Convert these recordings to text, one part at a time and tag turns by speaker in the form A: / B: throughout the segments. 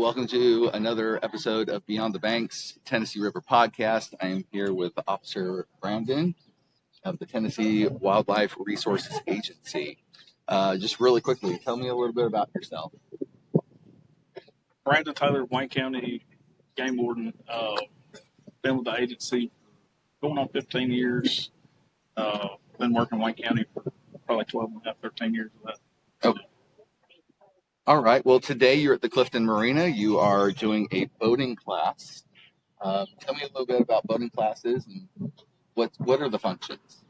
A: welcome to another episode of Beyond the Banks Tennessee River Podcast. I am here with Officer Brandon of the Tennessee Wildlife Resources Agency. Just really quickly, tell me a little bit about yourself.
B: Brandon Taylor, Wayne County Game Warden. Been with the agency for going on 15 years. Been working in Wayne County for probably 12 and a half, 13 years of that.
A: Okay. All right. Well, today you're at the Clifton Marina. You are doing a boating class. Tell me a little bit about boating classes and what are the functions?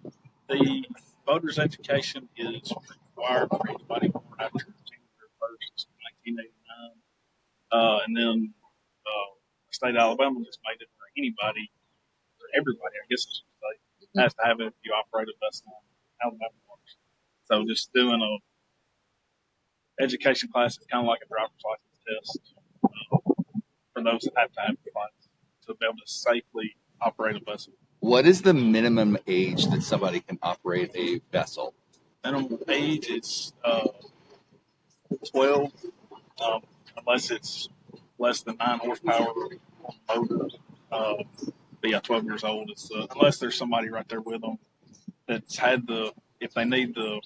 B: The boater's education is required for anybody born after January 1st, 1989. And then the state of Alabama just made it for anybody, for everybody, I guess I should say, has to have it if you operate a vessel on Alabama waters. So just doing a education class is kind of like a driver's license test for those that have to have the class to be able to safely operate a vessel.
A: What is the minimum age that somebody can operate a vessel?
B: Minimum age is 12, unless it's less than 9 horsepower motor. But yeah, 12 years old. It's unless there's somebody right there with them that's had if they need the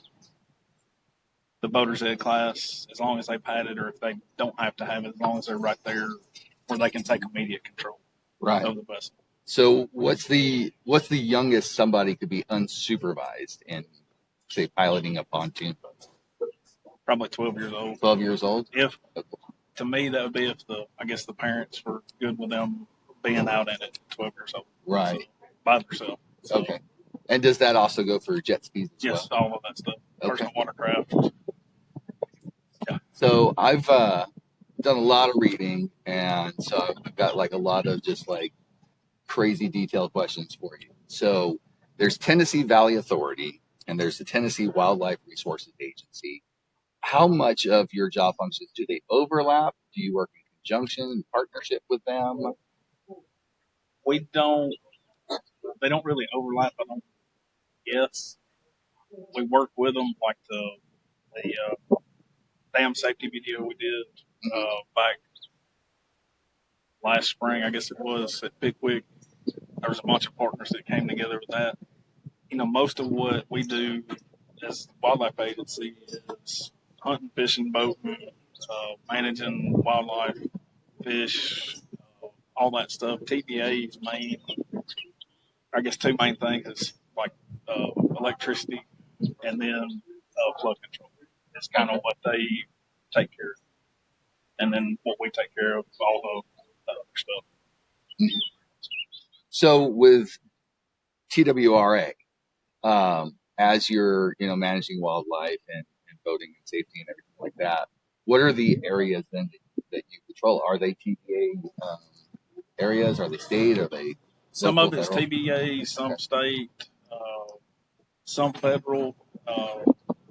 B: boater's ed class, as long as they've had it, or if they don't have to have it, as long as they're right there where they can take immediate control of the vessel.
A: So what's the youngest somebody could be unsupervised in, say, piloting a pontoon boat?
B: Probably 12 years old.
A: 12 years old?
B: To me, that would be if the parents were good with them being out in it at 12 years old.
A: Right.
B: So, by themselves. So,
A: okay. And does that also go for jet skis as
B: yes,
A: well?
B: all of that stuff.
A: Okay.
B: Personal watercraft. Yeah.
A: So I've done a lot of reading, and so I've got like a lot of just like crazy detailed questions for you. So there's Tennessee Valley Authority, and there's the Tennessee Wildlife Resources Agency. How much of your job functions do they overlap? Do you work in conjunction, in partnership with them?
B: They don't really overlap, I don't guess. We work with them, like the dam safety video we did back last spring, I guess it was, at Pickwick. There was a bunch of partners that came together with that. You know, most of what we do as the wildlife agency is hunting, fishing, boating, managing wildlife, fish, all that stuff. TWRA-Agent's two main things is like electricity and then flood control. It's kind of what they take care of. And then what we take care of, all the other stuff.
A: So with TWRA, as you're managing wildlife and boating and safety and everything like that, what are the areas then that you control? Are they TBA areas? Are they state? Are they
B: some
A: local,
B: of it's
A: federal?
B: TBA, some state, some federal.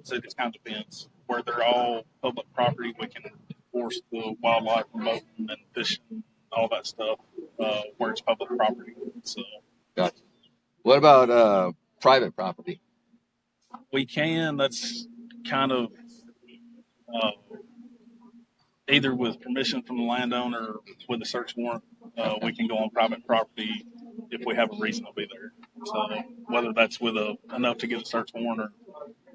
B: So it just kind of depends. Where they're all public property, we can enforce the wildlife and boating and fishing, all that stuff. Where it's public property, so.
A: Gotcha. What about private property?
B: We can. That's kind of either with permission from the landowner or with a search warrant. We can go on private property if we have a reason to be there. So whether that's with enough to get a search warrant, or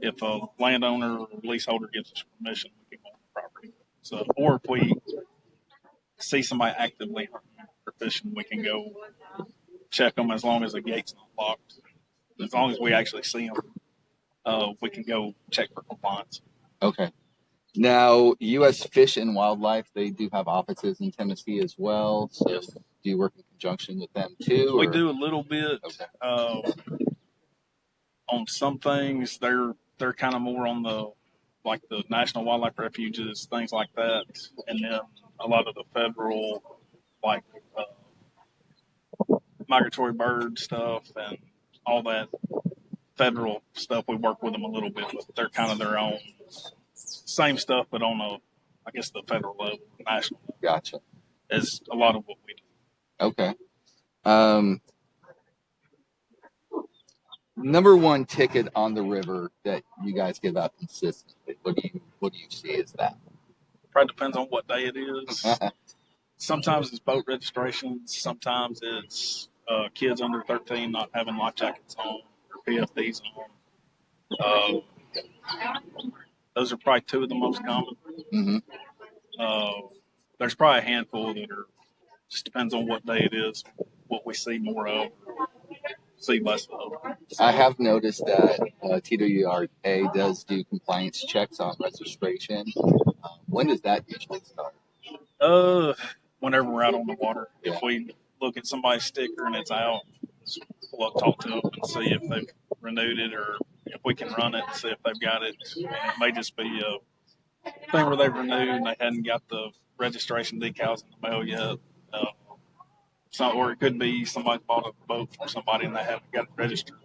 B: if a landowner or leaseholder gives us permission, we can go on the property. So, or if we see somebody actively hunting or fishing, we can go check them as long as the gate's not locked. As long as we actually see them, we can go check for compliance.
A: Okay. Now, U.S. Fish and Wildlife, they do have offices in Tennessee as well. So
B: yes.
A: Do you work in conjunction with them too?
B: We do a little bit.
A: Okay.
B: On some things, they're kind of more on the National Wildlife Refuges, things like that. And then a lot of the federal, migratory bird stuff and all that federal stuff, we work with them a little bit, but they're kind of their own same stuff, but on the federal level, national level.
A: Gotcha.
B: Is a lot of what we do.
A: Okay. Number one ticket on the river that you guys give out consistently, what do you see as that?
B: Probably depends on what day it is. Sometimes it's boat registrations. Sometimes it's kids under 13 not having life jackets on or PFDs on. Those are probably two of the most common.
A: Mm-hmm.
B: There's probably a handful that are just depends on what day it is, what we see more of, see less of.
A: I have noticed that TWRA does do compliance checks on registration. When does that usually start?
B: Whenever we're out on the water,
A: Yeah.
B: if we look at somebody's sticker and it's out, we'll talk to them and see if they've renewed it or if we can run it and see if they've got it. And it may just be a thing where they've renewed and they hadn't got the registration decals in the mail yet. Or it could be somebody bought a boat from somebody and they haven't got it registered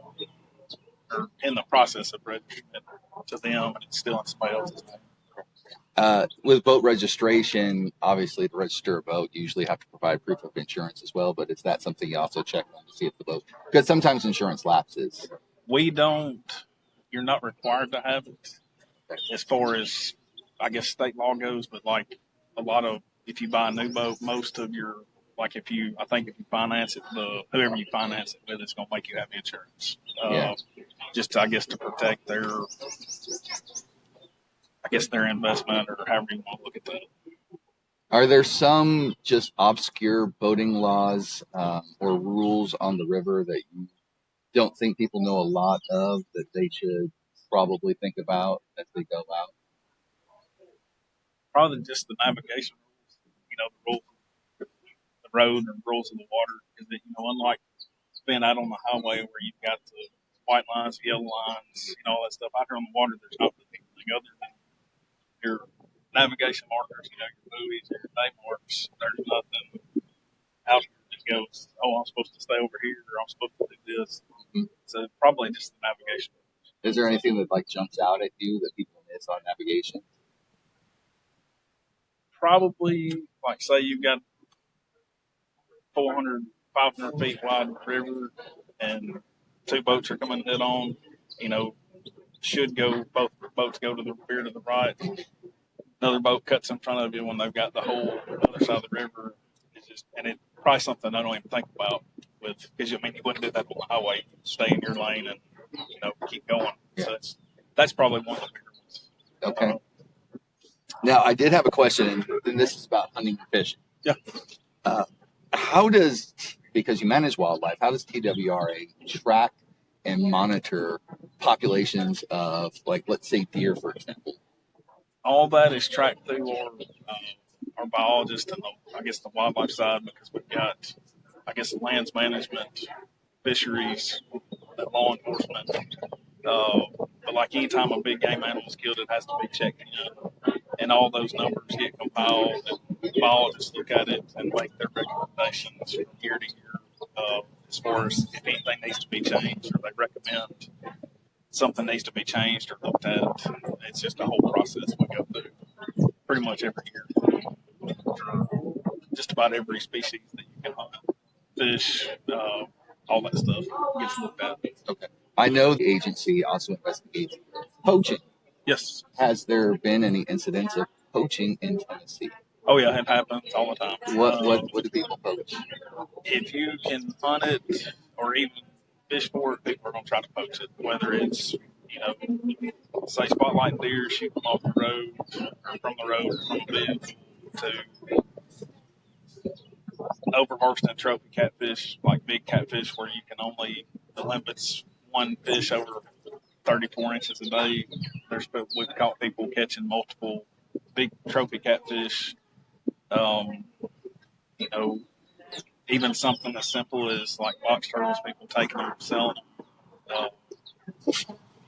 B: or in the process of registering it to them and it's still in somebody else's name.
A: With boat registration, obviously to register a boat, you usually have to provide proof of insurance as well, but is that something you also check on to see if the boat, because sometimes insurance lapses?
B: We don't, you're not required to have it as far as, I guess, state law goes, but like a lot of, if you buy a new boat, most of your, like if you finance it, whoever you finance it with, it's going to make you have insurance. Just, I guess, to protect their investment or however you want to look at that.
A: Are there some just obscure boating laws or rules on the river that you don't think people know a lot of that they should probably think about as they go out?
B: Probably just the navigation rules, the rules of the road and rules of the water. Because, unlike being out on the highway where you've got the white lines, yellow lines, all that stuff, out here on the water, there's not really anything other than your navigation markers, your buoys, your day marks. There's nothing out here that goes, oh, I'm supposed to stay over here or I'm supposed to do this. Mm-hmm. So probably just the navigation.
A: Is there anything that jumps out at you that people miss on navigation?
B: Probably, say you've got 400, 500 feet wide river and two boats are coming head on, both boats go to the rear to the right. Another boat cuts in front of you when they've got the whole other side of the river. It's probably something I don't even think about because you wouldn't do that on the highway. You'd stay in your lane and, keep going. Yeah. So that's probably one of the bigger ones.
A: Okay. Now, I did have a question, and this is about hunting and fishing.
B: Yeah.
A: Because you manage wildlife, how does TWRA track and monitor populations of, let's say, deer, for example?
B: All that is tracked through our biologists and the wildlife side because we've got, the lands management, fisheries, law enforcement. But like anytime a big game animal is killed, it has to be checked in. And all those numbers get compiled and biologists look at it and make their recommendations from year to year as far as if anything needs to be changed or they recommend something needs to be changed or looked at. It's just a whole process we go through pretty much every year. Just about every species that you can hunt, fish, all that stuff gets looked at.
A: Okay. I know the agency also investigates poaching.
B: Yes.
A: Has there been any incidents of poaching in Tennessee?
B: Oh yeah, it happens all the time.
A: What do people poach?
B: If you can hunt it or even fish for it, people are going to try to poach it. Whether it's say spotlight deer, shoot them off the road, or from the road, or from the vehicle, to overharvesting trophy catfish, like big catfish, where you can only the limit's one fish over 34 inches a day. We've caught people catching multiple big trophy catfish. Even something as simple as like box turtles, people taking them and selling them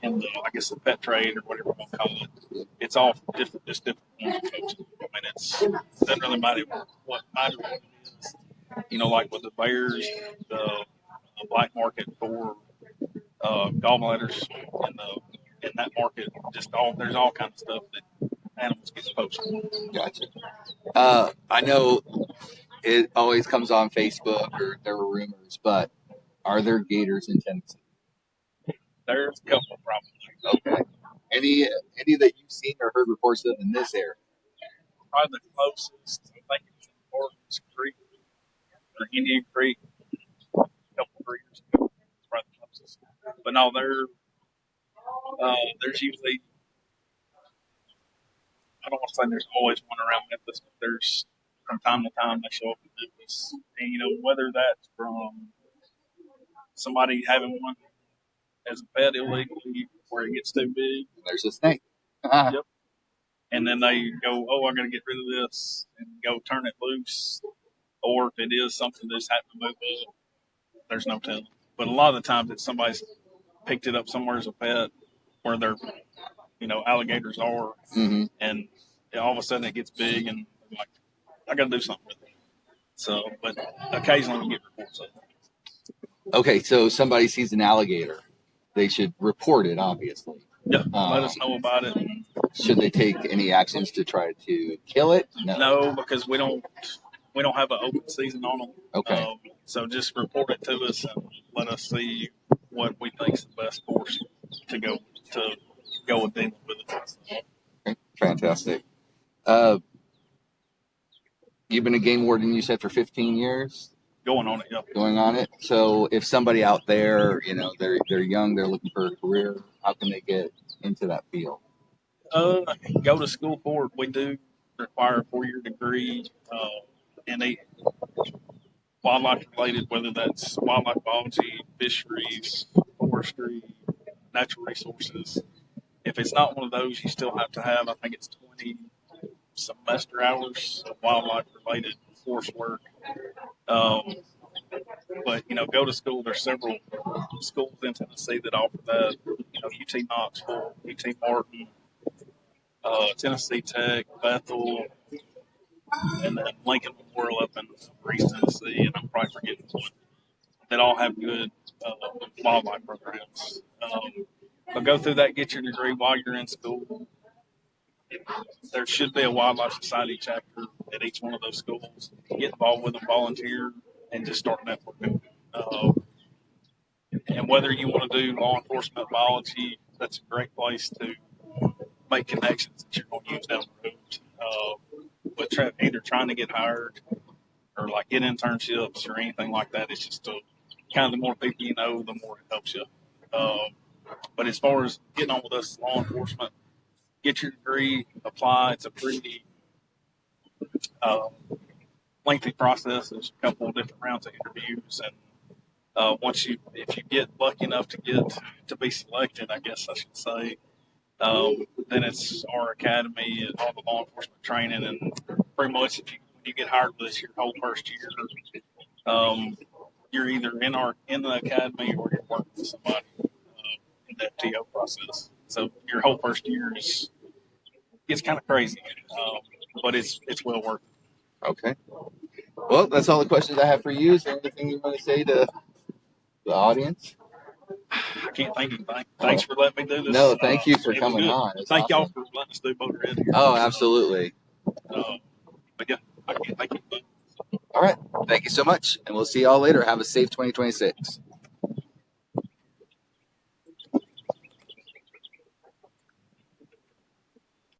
B: in the pet trade or whatever you want to call it. It's all different forms of coaching. It doesn't really matter what it is. Like with the bears, the black market for gallbladders in that market, there's all kinds of stuff that animals get poached.
A: Gotcha. I know it always comes on Facebook or there were rumors, but are there gators in Tennessee?
B: There's a couple probably.
A: Okay. Any that you've seen or heard reports of in this area?
B: probably the closest. I think it's in Morgan's Creek or Indian Creek a couple of years ago. It's probably the closest. But no, there's usually, I don't want to say there's always one around Memphis, but there's from time to time they show up in Memphis. And, whether that's from somebody having one as a pet illegally where it gets too big.
A: There's a snake.
B: Yep. And then they go, oh, I got to get rid of this and go turn it loose. Or if it is something that's happened to move up, there's no telling. But a lot of the times it's somebody's picked it up somewhere as a pet where their, alligators are.
A: Mm-hmm.
B: And all of a sudden it gets big and I'm like, I got to do something with it. So, but occasionally we get reports of it.
A: Okay, so somebody sees an alligator. They should report it, obviously.
B: Yeah, let us know about it.
A: Should they take any actions to try to kill it?
B: No, because we don't have an open season on them.
A: Okay.
B: So just report it to us and let us see what we think is the best course to go with dealing with it.
A: Okay, fantastic. You've been a game warden, you said, for 15 years?
B: Going on it, yeah.
A: Going on it. So if somebody out there, they're young, they're looking for a career, how can they get into that field?
B: Go to school for it. We do require a 4-year degree in wildlife related, whether that's wildlife biology, fisheries, forestry, natural resources. If it's not one of those, you still have to have, I think it's 20 semester hours of wildlife related forest work. But go to school. There's several schools in Tennessee that offer that. UT Knoxville, UT Martin, Tennessee Tech, Bethel, and then Lincoln Memorial up in East Tennessee, and I'm probably forgetting one. That all have good wildlife programs. But go through that, get your degree while you're in school. There should be a Wildlife Society chapter at each one of those schools. Get involved with them, volunteer, and just start networking. And whether you want to do law enforcement biology, that's a great place to make connections that you're going to use down the road. But either trying to get hired or like get internships or anything like that, it's just kind of the more people you know, the more it helps you. But as far as getting on with us, law enforcement, get your degree, apply. It's a pretty lengthy process. There's a couple of different rounds of interviews, and if you get lucky enough to be selected, I guess I should say, then it's our academy and all the law enforcement training, and pretty much when you get hired with us your whole first year, you're either in the academy or you're working with somebody in the FTO process. So your whole first year it's kind of crazy, but it's well worth it.
A: Okay. Well, that's all the questions I have for you. Is there anything you want to say to the audience?
B: I can't think of anything. Thanks for letting me do this.
A: No, thank you for coming on.
B: Thank y'all for letting us do boat red here.
A: Oh, absolutely.
B: But yeah, I can't think of anything.
A: All right. Thank you so much. And we'll see y'all later. Have a safe 2026.